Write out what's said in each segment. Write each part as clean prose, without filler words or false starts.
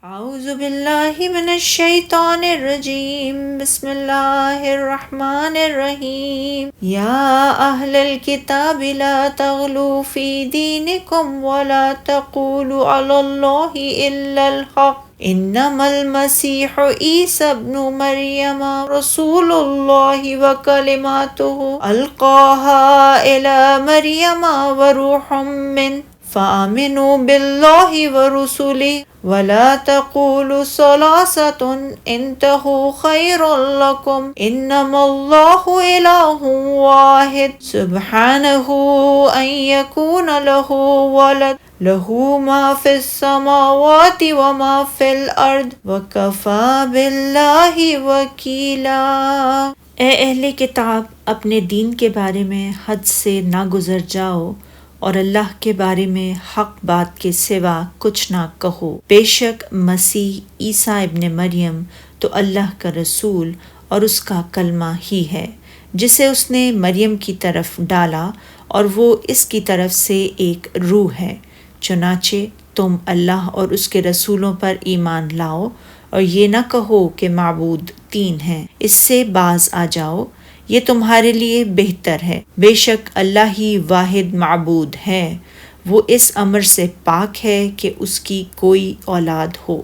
اعوذ باللہ من الشیطان الرجیم بسم اللہ الرحمن الرحیم یا اہل الکتاب لا تغلوا فی دینکم ولا تقولوا علی اللہ الا الحق انما المسیح عیسی ابن مریم رسول اللہ وکلماتہ القاها الی مریم وروح منہ فآمنوا باللہ ورسلہ ولا تقولوا ثلاثة انتهوا خيرا لكم انما الله اله واحد سبحانه ان يكون له ولد له ما في السماوات وما في الارض وكفى بالله وكيلا۔ اے اہل کتاب، اپنے دین کے بارے میں حد سے نہ گزر جاؤ اور اللہ کے بارے میں حق بات کے سوا کچھ نہ کہو۔ بے شک مسیح عیسیٰ ابن مریم تو اللہ کا رسول اور اس کا کلمہ ہی ہے جسے اس نے مریم کی طرف ڈالا، اور وہ اس کی طرف سے ایک روح ہے۔ چنانچہ تم اللہ اور اس کے رسولوں پر ایمان لاؤ اور یہ نہ کہو کہ معبود تین ہیں، اس سے باز آ جاؤ، یہ تمہارے لیے بہتر ہے۔ بے شک اللہ ہی واحد معبود ہے، وہ اس امر سے پاک ہے کہ اس کی کوئی اولاد ہو۔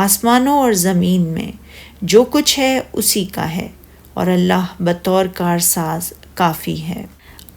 آسمانوں اور زمین میں جو کچھ ہے اسی کا ہے، اور اللہ بطور کارساز کافی ہے۔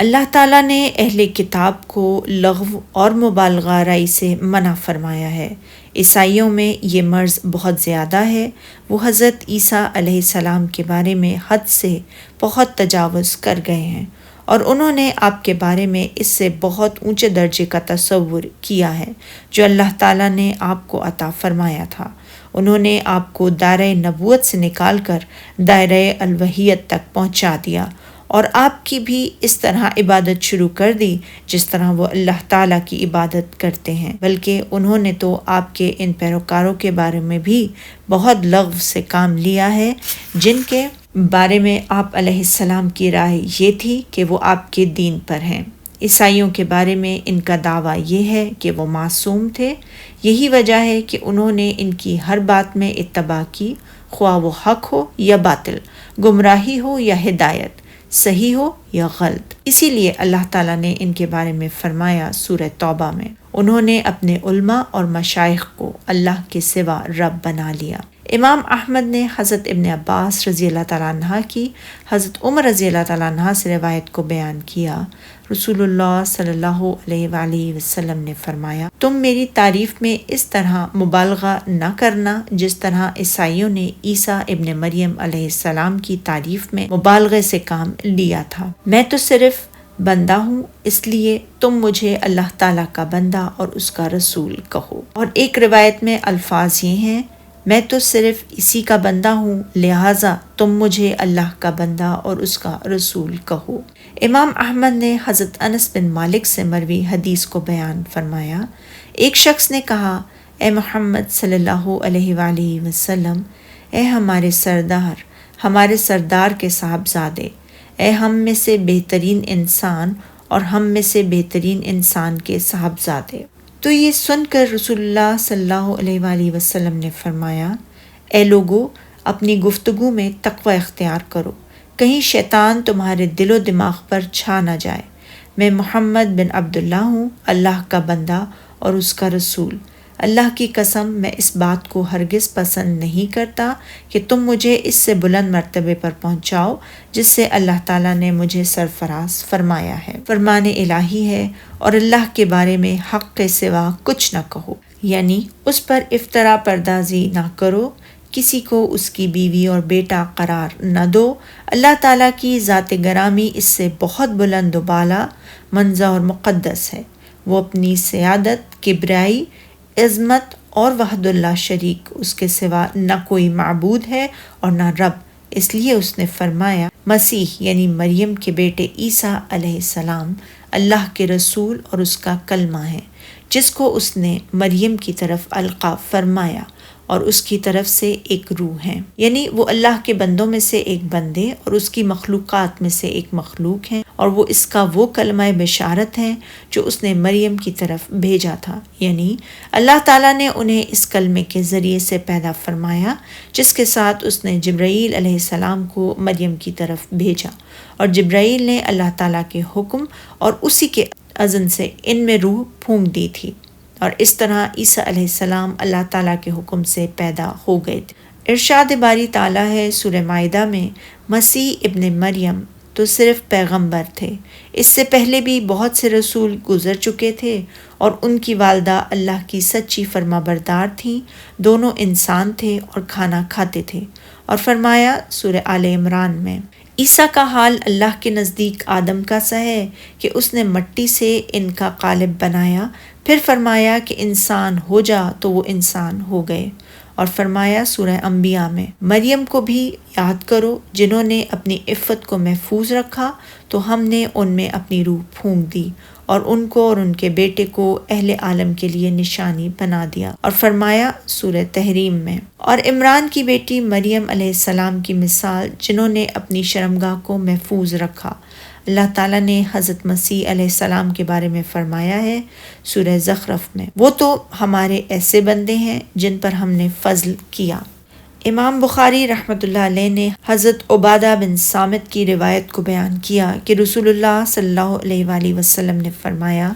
اللہ تعالیٰ نے اہل کتاب کو لغو اور مبالغہ آرائی سے منع فرمایا ہے۔ عیسائیوں میں یہ مرض بہت زیادہ ہے، وہ حضرت عیسیٰ علیہ السلام کے بارے میں حد سے بہت تجاوز کر گئے ہیں، اور انہوں نے آپ کے بارے میں اس سے بہت اونچے درجے کا تصور کیا ہے جو اللہ تعالیٰ نے آپ کو عطا فرمایا تھا۔ انہوں نے آپ کو دائرۂ نبوت سے نکال کر دائرۂ الوہیت تک پہنچا دیا، اور آپ کی بھی اس طرح عبادت شروع کر دی جس طرح وہ اللہ تعالیٰ کی عبادت کرتے ہیں، بلکہ انہوں نے تو آپ کے ان پیروکاروں کے بارے میں بھی بہت لغو سے کام لیا ہے جن کے بارے میں آپ علیہ السلام کی رائے یہ تھی کہ وہ آپ کے دین پر ہیں۔ عیسائیوں کے بارے میں ان کا دعویٰ یہ ہے کہ وہ معصوم تھے، یہی وجہ ہے کہ انہوں نے ان کی ہر بات میں اتباع کی، خواہ وہ حق ہو یا باطل، گمراہی ہو یا ہدایت، صحیح ہو یا غلط۔ اسی لیے اللہ تعالیٰ نے ان کے بارے میں فرمایا سورہ توبہ میں، انہوں نے اپنے علماء اور مشائخ کو اللہ کے سوا رب بنا لیا۔ امام احمد نے حضرت ابن عباس رضی اللہ تعالیٰ عنہ کی حضرت عمر رضی اللہ تعالیٰ عنہ سے روایت کو بیان کیا۔ رسول اللہ صلی اللہ علیہ وآلہ وسلم نے فرمایا، تم میری تعریف میں اس طرح مبالغہ نہ کرنا جس طرح عیسائیوں نے عیسیٰ ابن مریم علیہ السلام کی تعریف میں مبالغے سے کام لیا تھا۔ میں تو صرف بندہ ہوں، اس لیے تم مجھے اللہ تعالیٰ کا بندہ اور اس کا رسول کہو۔ اور ایک روایت میں الفاظ یہ ہیں، میں تو صرف اسی کا بندہ ہوں، لہٰذا تم مجھے اللہ کا بندہ اور اس کا رسول کہو۔ امام احمد نے حضرت انس بن مالک سے مروی حدیث کو بیان فرمایا، ایک شخص نے کہا، اے محمد صلی اللہ علیہ وآلہ وسلم، اے ہمارے سردار، ہمارے سردار کے صاحبزادے، اے ہم میں سے بہترین انسان اور ہم میں سے بہترین انسان کے صاحبزادے۔ تو یہ سن کر رسول اللہ صلی اللہ علیہ وآلہ وسلم نے فرمایا، اے لوگو، اپنی گفتگو میں تقوی اختیار کرو، کہیں شیطان تمہارے دل و دماغ پر چھا نہ جائے۔ میں محمد بن عبداللہ ہوں، اللہ کا بندہ اور اس کا رسول۔ اللہ کی قسم، میں اس بات کو ہرگز پسند نہیں کرتا کہ تم مجھے اس سے بلند مرتبے پر پہنچاؤ جس سے اللہ تعالیٰ نے مجھے سرفراز فرمایا ہے۔ فرمان الہی ہے، اور اللہ کے بارے میں حق کے سوا کچھ نہ کہو، یعنی اس پر افطرا پردازی نہ کرو، کسی کو اس کی بیوی اور بیٹا قرار نہ دو۔ اللہ تعالیٰ کی ذات گرامی اس سے بہت بلند و بالا، منزہ اور مقدس ہے۔ وہ اپنی سیادت، کبریائی، عظمت اور وحد اللہ شریک، اس کے سوا نہ کوئی معبود ہے اور نہ رب، اس لیے اس نے فرمایا، مسیح یعنی مریم کے بیٹے عیسیٰ علیہ السلام اللہ کے رسول اور اس کا کلمہ ہے جس کو اس نے مریم کی طرف القا فرمایا، اور اس کی طرف سے ایک روح ہیں، یعنی وہ اللہ کے بندوں میں سے ایک بندے اور اس کی مخلوقات میں سے ایک مخلوق ہیں، اور وہ اس کا وہ کلمہ بشارت ہیں جو اس نے مریم کی طرف بھیجا تھا، یعنی اللہ تعالیٰ نے انہیں اس کلمے کے ذریعے سے پیدا فرمایا جس کے ساتھ اس نے جبرائیل علیہ السلام کو مریم کی طرف بھیجا، اور جبرائیل نے اللہ تعالیٰ کے حکم اور اسی کے اذن سے ان میں روح پھونک دی تھی، اور اس طرح عیسیٰ علیہ السلام اللہ تعالیٰ کے حکم سے پیدا ہو گئے تھے۔ ارشاد باری تعالیٰ ہے سورہ مائدہ میں، مسیح ابن مریم تو صرف پیغمبر تھے، اس سے پہلے بھی بہت سے رسول گزر چکے تھے، اور ان کی والدہ اللہ کی سچی فرما بردار تھیں، دونوں انسان تھے اور کھانا کھاتے تھے۔ اور فرمایا سورہ آل عمران میں، عیسیٰ کا حال اللہ کے نزدیک آدم کا سا ہے کہ اس نے مٹی سے ان کا قالب بنایا، پھر فرمایا کہ انسان ہو جا تو وہ انسان ہو گئے۔ اور فرمایا سورہ انبیاء میں، مریم کو بھی یاد کرو جنہوں نے اپنی عفت کو محفوظ رکھا تو ہم نے ان میں اپنی روح پھونک دی، اور ان کو اور ان کے بیٹے کو اہل عالم کے لیے نشانی بنا دیا۔ اور فرمایا سورہ تحریم میں، اور عمران کی بیٹی مریم علیہ السلام کی مثال جنہوں نے اپنی شرمگاہ کو محفوظ رکھا۔ اللہ تعالیٰ نے حضرت مسیح علیہ السلام کے بارے میں فرمایا ہے سورہ زخرف میں، وہ تو ہمارے ایسے بندے ہیں جن پر ہم نے فضل کیا۔ امام بخاری رحمۃ اللہ علیہ نے حضرت عبادہ بن صامت کی روایت کو بیان کیا کہ رسول اللہ صلی اللہ علیہ وآلہ وسلم نے فرمایا،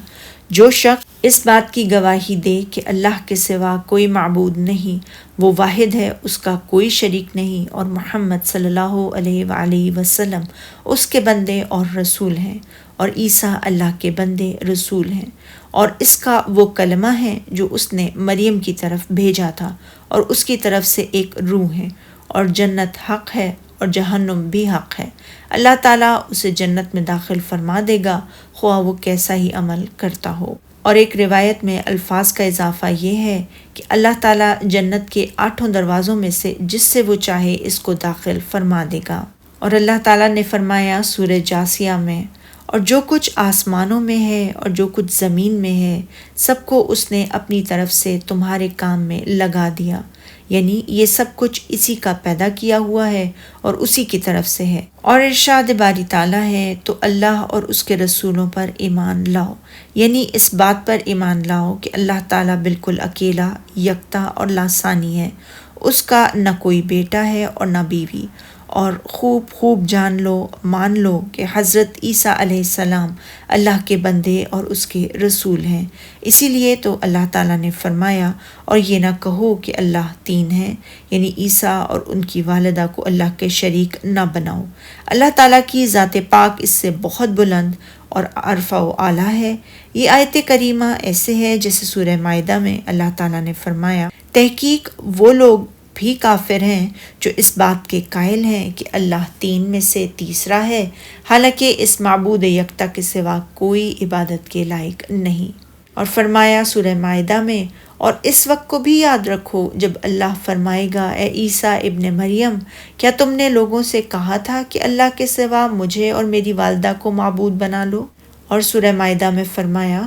جو شخص اس بات کی گواہی دے کہ اللہ کے سوا کوئی معبود نہیں، وہ واحد ہے، اس کا کوئی شریک نہیں، اور محمد صلی اللہ علیہ وآلہ وسلم اس کے بندے اور رسول ہیں، اور عیسیٰ اللہ کے بندے رسول ہیں، اور اس کا وہ کلمہ ہے جو اس نے مریم کی طرف بھیجا تھا، اور اس کی طرف سے ایک روح ہے، اور جنت حق ہے اور جہنم بھی حق ہے، اللہ تعالیٰ اسے جنت میں داخل فرما دے گا خواہ وہ کیسا ہی عمل کرتا ہو۔ اور ایک روایت میں الفاظ کا اضافہ یہ ہے کہ اللہ تعالیٰ جنت کے 8 دروازوں میں سے جس سے وہ چاہے اس کو داخل فرما دے گا۔ اور اللہ تعالیٰ نے فرمایا سورہ جاسیہ میں، اور جو کچھ آسمانوں میں ہے اور جو کچھ زمین میں ہے سب کو اس نے اپنی طرف سے تمہارے کام میں لگا دیا، یعنی یہ سب کچھ اسی کا پیدا کیا ہوا ہے اور اسی کی طرف سے ہے۔ اور ارشاد باری تعالیٰ ہے، تو اللہ اور اس کے رسولوں پر ایمان لاؤ، یعنی اس بات پر ایمان لاؤ کہ اللہ تعالیٰ بالکل اکیلا، یکتا اور لاثانی ہے، اس کا نہ کوئی بیٹا ہے اور نہ بیوی، اور خوب جان لو، مان لو کہ حضرت عیسیٰ علیہ السلام اللہ کے بندے اور اس کے رسول ہیں۔ اسی لیے تو اللہ تعالیٰ نے فرمایا، اور یہ نہ کہو کہ اللہ 3 ہے، یعنی عیسیٰ اور ان کی والدہ کو اللہ کے شریک نہ بناؤ۔ اللہ تعالیٰ کی ذات پاک اس سے بہت بلند اور عرفہ و اعلیٰ ہے۔ یہ آیت کریمہ ایسے ہے جیسے سورہ مائدہ میں اللہ تعالیٰ نے فرمایا، تحقیق وہ لوگ بھی کافر ہیں جو اس بات کے قائل ہیں کہ اللہ 3 میں سے تیسرا ہے، حالانکہ اس معبود یکتا کے سوا کوئی عبادت کے لائق نہیں۔ اور فرمایا سورہ مائدہ میں، اور اس وقت کو بھی یاد رکھو جب اللہ فرمائے گا، اے عیسیٰ ابن مریم، کیا تم نے لوگوں سے کہا تھا کہ اللہ کے سوا مجھے اور میری والدہ کو معبود بنا لو؟ اور سورہ مائدہ میں فرمایا،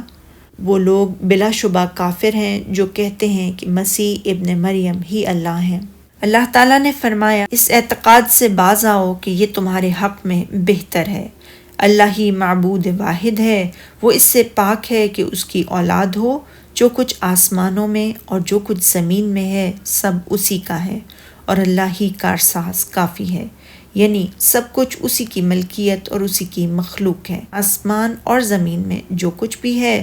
وہ لوگ بلا شبہ کافر ہیں جو کہتے ہیں کہ مسیح ابن مریم ہی اللہ ہیں۔ اللہ تعالیٰ نے فرمایا، اس اعتقاد سے باز آؤ کہ یہ تمہارے حق میں بہتر ہے، اللہ ہی معبود واحد ہے، وہ اس سے پاک ہے کہ اس کی اولاد ہو، جو کچھ آسمانوں میں اور جو کچھ زمین میں ہے سب اسی کا ہے، اور اللہ ہی کارساز کافی ہے، یعنی سب کچھ اسی کی ملکیت اور اسی کی مخلوق ہے۔ آسمان اور زمین میں جو کچھ بھی ہے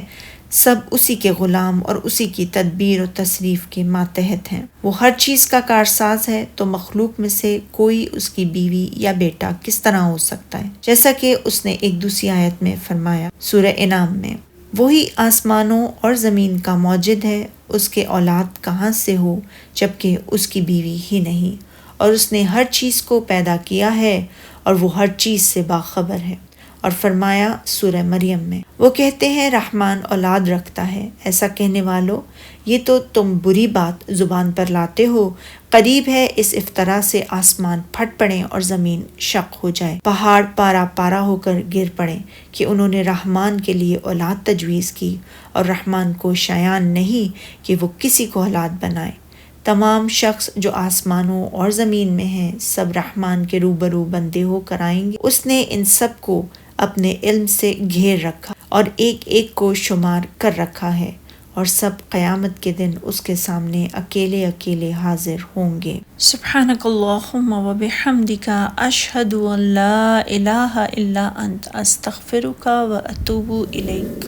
سب اسی کے غلام اور اسی کی تدبیر و تصریف کے ماتحت ہیں۔ وہ ہر چیز کا کارساز ہے، تو مخلوق میں سے کوئی اس کی بیوی یا بیٹا کس طرح ہو سکتا ہے؟ جیسا کہ اس نے ایک دوسری آیت میں فرمایا سورہ انعام میں، وہی آسمانوں اور زمین کا موجد ہے، اس کے اولاد کہاں سے ہو جبکہ اس کی بیوی ہی نہیں، اور اس نے ہر چیز کو پیدا کیا ہے اور وہ ہر چیز سے باخبر ہے۔ اور فرمایا سورہ مریم میں، وہ کہتے ہیں رحمان اولاد رکھتا ہے، ایسا کہنے والوں، یہ تو تم بری بات زبان پر لاتے ہو، قریب ہے اس افطرا سے آسمان پھٹ پڑیں اور زمین شق ہو جائے، پہاڑ پارا پارا ہو کر گر پڑیں، کہ انہوں نے رحمان کے لیے اولاد تجویز کی، اور رحمان کو شایان نہیں کہ وہ کسی کو اولاد بنائے۔ تمام شخص جو آسمانوں اور زمین میں ہیں سب رحمان کے روبرو بندے ہو کر آئیں گے۔ اس نے ان سب کو اپنے علم سے گھیر رکھا اور ایک ایک کو شمار کر رکھا ہے، اور سب قیامت کے دن اس کے سامنے اکیلے اکیلے حاضر ہوں گے۔ سبحانک اللہم و بحمدک، اشہد ان لا الہ الا انت، استغفرک و اتوب الیک۔